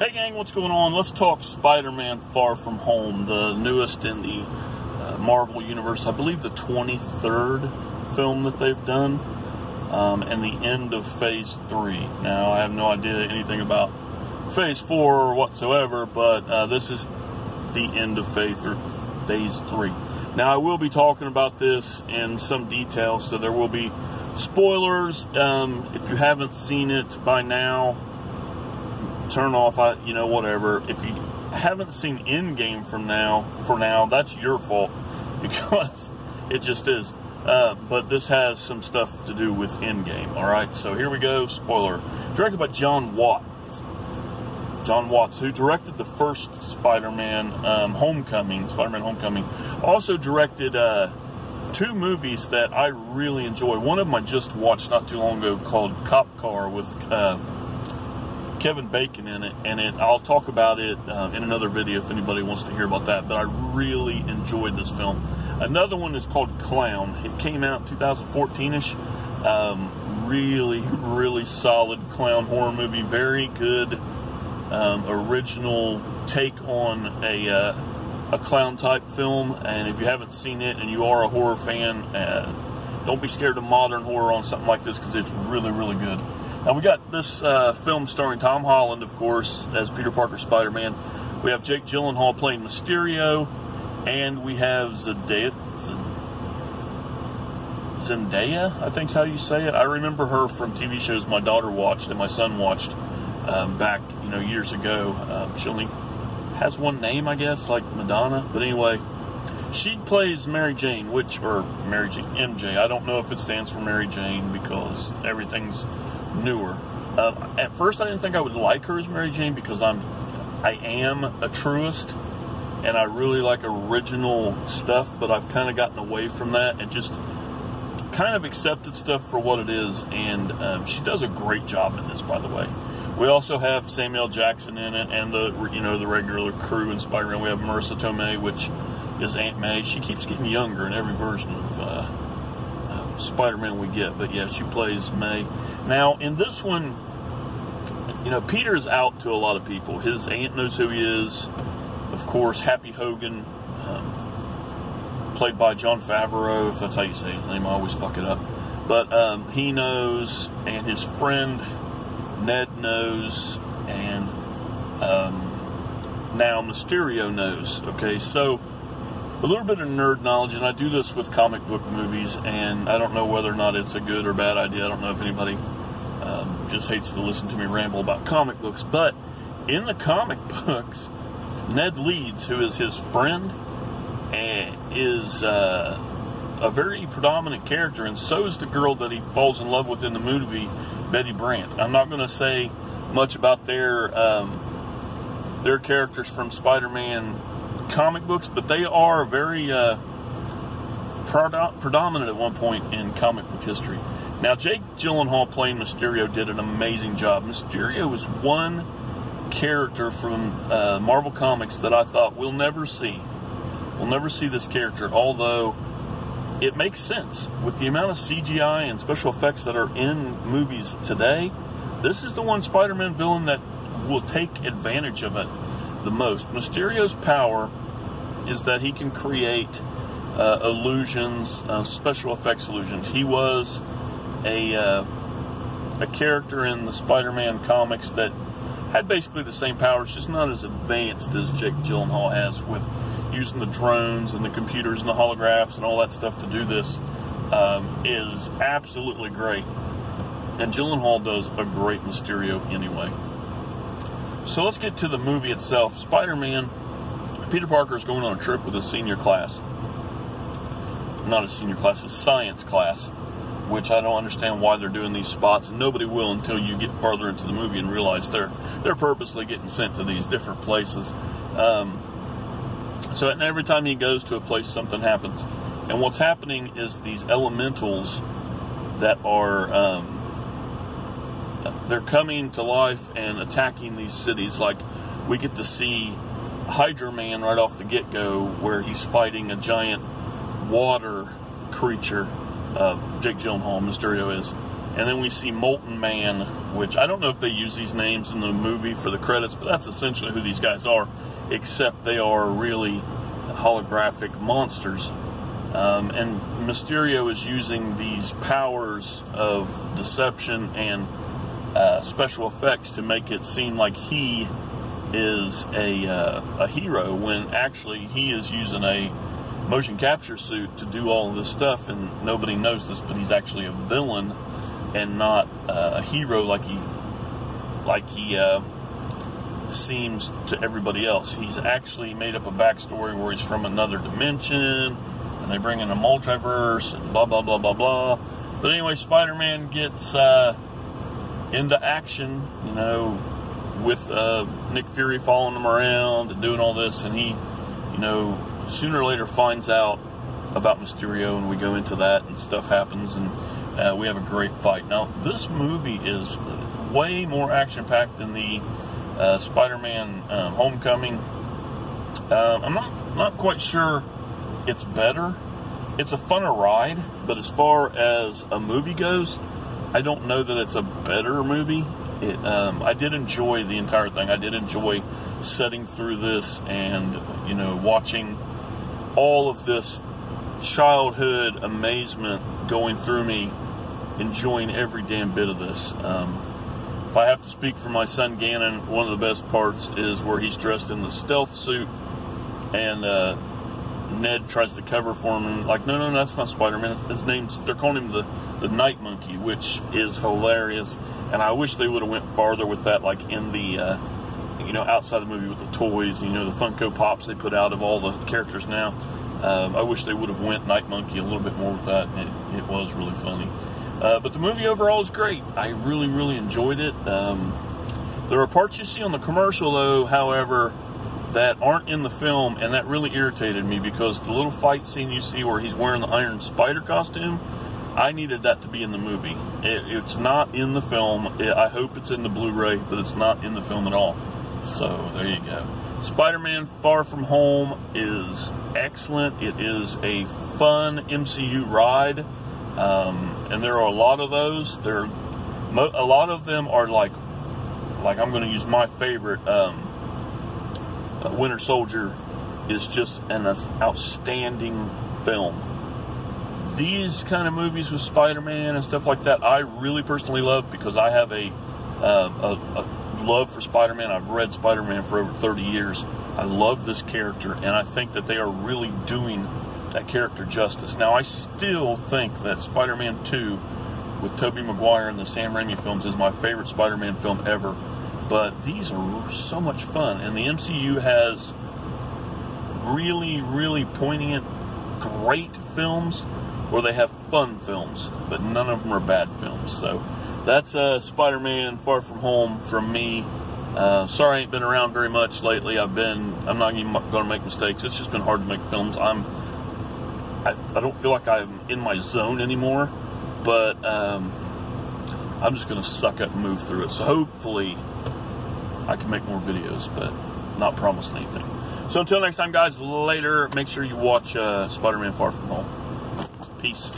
Hey gang, what's going on? Let's talk Spider-Man Far From Home, the newest in the Marvel Universe. I believe the 23rd film that they've done, and the end of Phase 3. Now, I have no idea anything about Phase 4 or whatsoever, but this is the end of Phase 3. Now, I will be talking about this in some detail, so there will be spoilers. If you haven't seen it by now, turn off, whatever. If you haven't seen Endgame for now, that's your fault, because it just is. But this has some stuff to do with Endgame, alright? So here we go, spoiler. Directed by Jon Watts. Jon Watts, who directed the first Spider-Man Homecoming. Also directed two movies that I really enjoy. One of them I just watched not too long ago called Cop Car with Kevin Bacon in it, and I'll talk about it in another video if anybody wants to hear about that, but I really enjoyed this film. Another one is called Clown. It came out 2014-ish. Really solid clown horror movie. Very good original take on a clown type film, and if you haven't seen it and you are a horror fan, don't be scared of modern horror on something like this, because it's really good. Now, we got this film starring Tom Holland, of course, as Peter Parker Spider-Man. We have Jake Gyllenhaal playing Mysterio, and we have Zendaya, I think's how you say it. I remember her from TV shows my daughter watched and my son watched back, years ago. She only has one name, I guess, like Madonna. But anyway, she plays Mary Jane, MJ. I don't know if it stands for Mary Jane because everything's newer. At first I didn't think I would like her as Mary Jane, because I am a truist and I really like original stuff, but I've kind of gotten away from that and just kind of accepted stuff for what it is, and she does a great job in this, by the way. We also have Samuel Jackson in it, and the regular crew in Spider-Man. We have Marissa Tomei, which is Aunt May. She keeps getting younger in every version of Spider-Man we get, but yeah, she plays May. Now, in this one, Peter's out to a lot of people. His aunt knows who he is. Of course, Happy Hogan, played by Jon Favreau, if that's how you say his name. I always fuck it up. But he knows, and his friend Ned knows, and now Mysterio knows. Okay, so a little bit of nerd knowledge, and I do this with comic book movies, and I don't know whether or not it's a good or bad idea. I don't know if anybody just hates to listen to me ramble about comic books, but in the comic books, Ned Leeds, who is his friend, is a very predominant character, and so is the girl that he falls in love with in the movie, Betty Brant. I'm not going to say much about their characters from Spider-Man comic books, but they are very predominant at one point in comic book history. Now, Jake Gyllenhaal playing Mysterio did an amazing job. Mysterio is one character from Marvel Comics that I thought we'll never see. We'll never see this character, although it makes sense. With the amount of CGI and special effects that are in movies today, this is the one Spider-Man villain that will take advantage of it the most. Mysterio's power is that he can create illusions, special effects illusions. He was a character in the Spider-Man comics that had basically the same powers, just not as advanced as Jake Gyllenhaal has, with using the drones and the computers and the holographs and all that stuff to do this. Is absolutely great. And Gyllenhaal does a great Mysterio anyway. So let's get to the movie itself. Spider-Man, Peter Parker is going on a trip with his senior class. Not his senior class, his science class, which I don't understand why they're doing these spots, and nobody will until you get farther into the movie and realize they're purposely getting sent to these different places. So every time he goes to a place, something happens. And what's happening is these elementals that are they're coming to life and attacking these cities. Like, we get to see Hydra Man right off the get-go, where he's fighting a giant water creature. Jake Gyllenhaal, Mysterio is. And then we see Molten Man, which I don't know if they use these names in the movie for the credits, but that's essentially who these guys are, except they are really holographic monsters. And Mysterio is using these powers of deception and special effects to make it seem like he is a hero, when actually he is using a motion capture suit to do all of this stuff, and nobody knows this, but he's actually a villain and not a hero like he seems to everybody else. He's actually made up a backstory where he's from another dimension, and they bring in a multiverse and blah blah blah blah blah. But anyway, Spider-Man gets into action, you know, with Nick Fury following him around and doing all this, and he, you know, sooner or later finds out about Mysterio, and we go into that, and stuff happens, and we have a great fight. Now, this movie is way more action-packed than the Spider-Man Homecoming. I'm not quite sure it's better. It's a funner ride, but as far as a movie goes, I don't know that it's a better movie. I did enjoy the entire thing. I did enjoy sitting through this and, you know, watching all of this childhood amazement going through me, enjoying every damn bit of this. If I have to speak for my son Gannon, one of the best parts is where he's dressed in the stealth suit, and Ned tries to cover for him, and like, no, that's not Spider-Man. His name's, they're calling him the Night Monkey, which is hilarious. And I wish they would have went farther with that, like in the, you know, outside the movie with the toys, you know, the Funko Pops they put out of all the characters now. I wish they would have went Night Monkey a little bit more with that. It was really funny. But the movie overall is great. I really, really enjoyed it. There are parts you see on the commercial, though, however, that aren't in the film, and that really irritated me, because the little fight scene you see where he's wearing the Iron Spider costume, I needed that to be in the movie. It's not in the film. I hope it's in the Blu-ray, but it's not in the film at all. So, there you go. Spider-Man Far From Home is excellent. It is a fun MCU ride. And there are a lot of those. A lot of them are like I'm going to use my favorite, Winter Soldier is just an outstanding film. These kind of movies with Spider-Man and stuff like that, I really personally love, because I have a love for Spider-Man. I've read Spider-Man for over 30 years. I love this character, and I think that they are really doing that character justice. Now, I still think that Spider-Man 2 with Tobey Maguire and the Sam Raimi films is my favorite Spider-Man film ever. But these are so much fun, and the MCU has really, really poignant, great films where they have fun films, but none of them are bad films. So that's Spider-Man Far From Home from me. Sorry I ain't been around very much lately. I'm not even going to make mistakes. It's just been hard to make films. I don't feel like I'm in my zone anymore, but I'm just going to suck up and move through it. So hopefully I can make more videos, but not promising anything. So until next time, guys, later. Make sure you watch Spider-Man Far From Home. Peace.